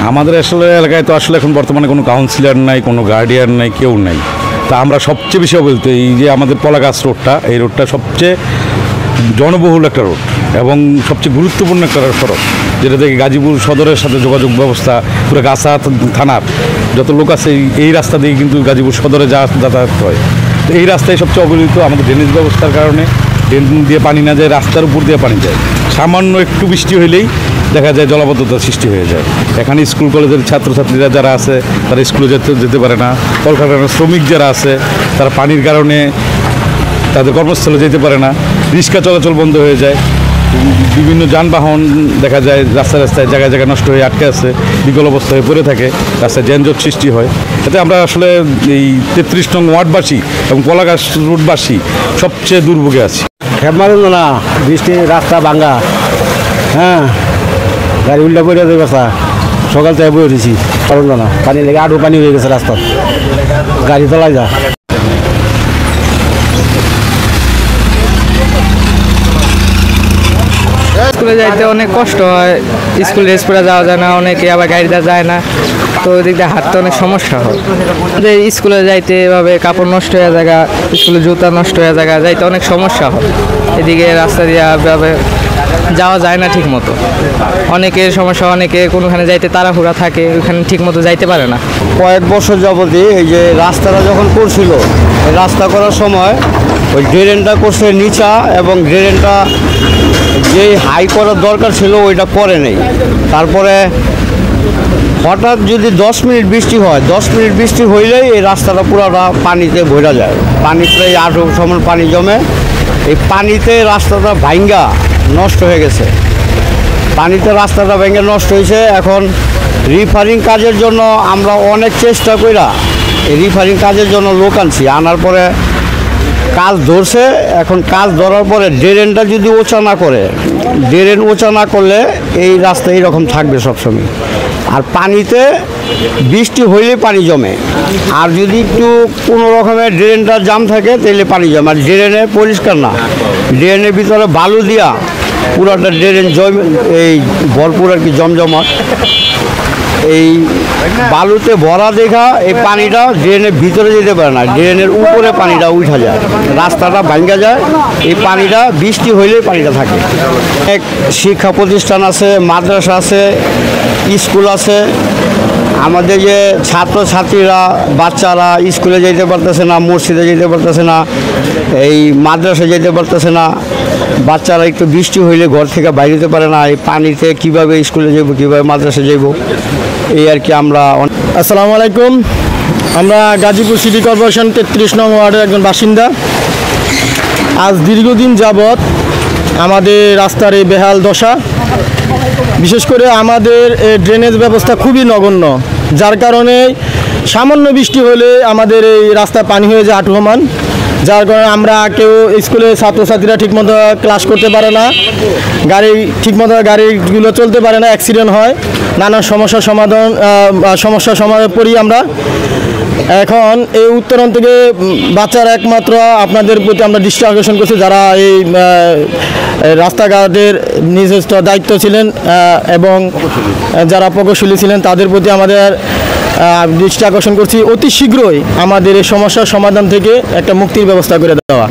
আমাদের আসলে এলাকায় তো আসলে এখন বর্তমানে কোনো কাউন্সিলর নাই, কোনো গার্ডিয়ান নাই, কেউ নাই। তা আমরা সবচেয়ে বেশি বলতে এই যে আমাদের পলাগাছ রোডটা, এই রোডটা সবচেয়ে জনবহুল একটা রোড এবং সবচেয়ে গুরুত্বপূর্ণ একটা সড়ক, যেটা থেকে গাজীপুর সদরের সাথে যোগাযোগ ব্যবস্থা পুরো গাছা থানার যত লোক আছে এই রাস্তা দিয়ে কিন্তু গাজীপুর সদরে যাতায়াত হয়। তো এই রাস্তায় সবচেয়ে অবহেলিত। আমাদের ড্রেনেজ ব্যবস্থার কারণে ড্রেন দিয়ে পানি না যায়, রাস্তার উপর দিয়ে পানি যায়। সামান্য একটু বৃষ্টি হইলেই দেখা যায় জলাবদ্ধতার সৃষ্টি হয়ে যায়। এখানে স্কুল কলেজের ছাত্রছাত্রীরা যারা আছে তারা স্কুলে যেতে পারে না। কলকারখানার শ্রমিক যারা আছে তারা পানির কারণে তাদের কর্মস্থলে যেতে পারে না। রিক্সা চলাচল বন্ধ হয়ে যায়। বিভিন্ন যানবাহন দেখা যায় রাস্তায় রাস্তায় জায়গায় জায়গায় নষ্ট হয়ে আটকে আছে, বিকল অবস্থায় পড়ে থাকে, রাস্তায় যানজট সৃষ্টি হয়। এতে আমরা আসলে এই 33 নং ওয়ার্ডবাসী এবং পলাগাছ রোডবাসী সবচেয়ে দুর্ভোগে আছি। খেপ মারুন না, বৃষ্টি রাস্তা ভাঙ্গা, হ্যাঁ গাড়ি উল্টা পড়ে যাবে। সকাল থেকে বয়ে উঠেছি, পারুন না, পানি লেগে আরও পানি হয়ে গেছে রাস্তা, গাড়ি তলায় যা। স্কুলে যাইতে অনেক কষ্ট হয়, স্কুল ড্রেস পরে যাওয়া যায় না, অনেকে আবার গাড়িতে যায় না, তো ওদিক দিয়ে হাঁটতে অনেক সমস্যা হয়। স্কুলে যাইতে এভাবে কাপড় নষ্ট হয়ে জায়গা, স্কুলে জুতা নষ্ট হয়ে জায়গা, যাইতে অনেক সমস্যা হয়। এদিকে রাস্তা দিয়ে এভাবে যাওয়া যায় না ঠিক মতো, অনেকের সমস্যা, অনেকে কোনোখানে যাইতে তাড়াহুড়া থাকে, ওইখানে ঠিক মতো যাইতে পারে না। কয়েক বছর যাবতই এই যে রাস্তাটা যখন করছিল, এই রাস্তা করার সময় ওই ড্রেনটা করছে নিচা, এবং ড্রেনটা যে হাই করার দরকার ছিল ওইটা করে নেই। তারপরে হঠাৎ যদি 10 মিনিট বৃষ্টি হয়, 10 মিনিট বৃষ্টি হইলেই এই রাস্তাটা পুরোটা পানিতে ভরা যায়। পানিতে আরও সমান পানি জমে, এই পানিতে রাস্তাটা ভাঙ্গা নষ্ট হয়ে গেছে। পানিতে রাস্তাটা ভেঙে নষ্ট হয়েছে। এখন রিফারিং কাজের জন্য আমরা অনেক চেষ্টা কইরা এই রিফারিং কাজের জন্য লোক আনছি, আনার পরে কাজ ধরছে। এখন কাজ ধরার পরে ড্রেনটা যদি ওচা না করে, ড্রেন ওচা না করলে এই রাস্তা এইরকম থাকবে সবসময়। আর পানিতে বৃষ্টি হইলে পানি জমে, আর যদি একটু কোনো রকমের ড্রেনটা জাম থাকে তাহলে পানি জমে। আর ড্রেনে পরিষ্কার না, ড্রেনের ভিতরে বালু দিয়া পুরোটা ড্রেন এই ভরপুর আর কি জমজমাট। এই বালুতে ভরা দেখা এই পানিটা ড্রেনের ভিতরে যেতে পারে না, ড্রেনের উপরে পানিটা উঠা যায়, রাস্তাটা ভাঙ্গা যায়। এই পানিটা বৃষ্টি হইলেই পানিটা থাকে। এক শিক্ষা প্রতিষ্ঠান আছে, মাদ্রাসা আছে, স্কুল আছে। আমাদের যে ছাত্রছাত্রীরা, বাচ্চারা স্কুলে যেতে পারতেছে না, মসজিদে যেতে পারতেছে না, এই মাদ্রাসায় যেতে পারতেছে না। বাচ্চারা একটু বৃষ্টি হইলে ঘর থেকে বাইরে যেতে পারে না। এই পানিতে কীভাবে স্কুলে যাব, কীভাবে মাদ্রাসায় যাব, এই আর কি। আমরা আসসালামু আলাইকুম, আমরা গাজীপুর সিটি কর্পোরেশন 33 নং ওয়ার্ডের একজন বাসিন্দা। আজ দীর্ঘদিন যাবৎ আমাদের রাস্তার এই বেহাল দশা। বিশেষ করে আমাদের ড্রেনেজ ব্যবস্থা খুবই নগণ্য, যার কারণে সামান্য বৃষ্টি হলে আমাদের এই রাস্তায় পানি হয়ে যায় হাঁটুসমান। যার কারণে আমরা কেউ স্কুলে ছাত্রছাত্রীরা ঠিকমতো ক্লাস করতে পারে না, গাড়িগুলো চলতে পারে না, অ্যাক্সিডেন্ট হয়, নানান সমস্যার সমাধান পড়ি আমরা। এখন এই উত্তরণ থেকে বাচ্চার একমাত্র আপনাদের প্রতি আমরা দৃষ্টি আকর্ষণ করছি, যারা এই রাস্তাঘাটের নিজস্ব দায়িত্ব ছিলেন এবং যারা প্রকৌশলী ছিলেন, তাদের প্রতি আমাদের দৃষ্টি আকর্ষণ করছি অতি শীঘ্রই আমাদের এই সমস্যার সমাধান থেকে একটা মুক্তির ব্যবস্থা করে দেওয়া।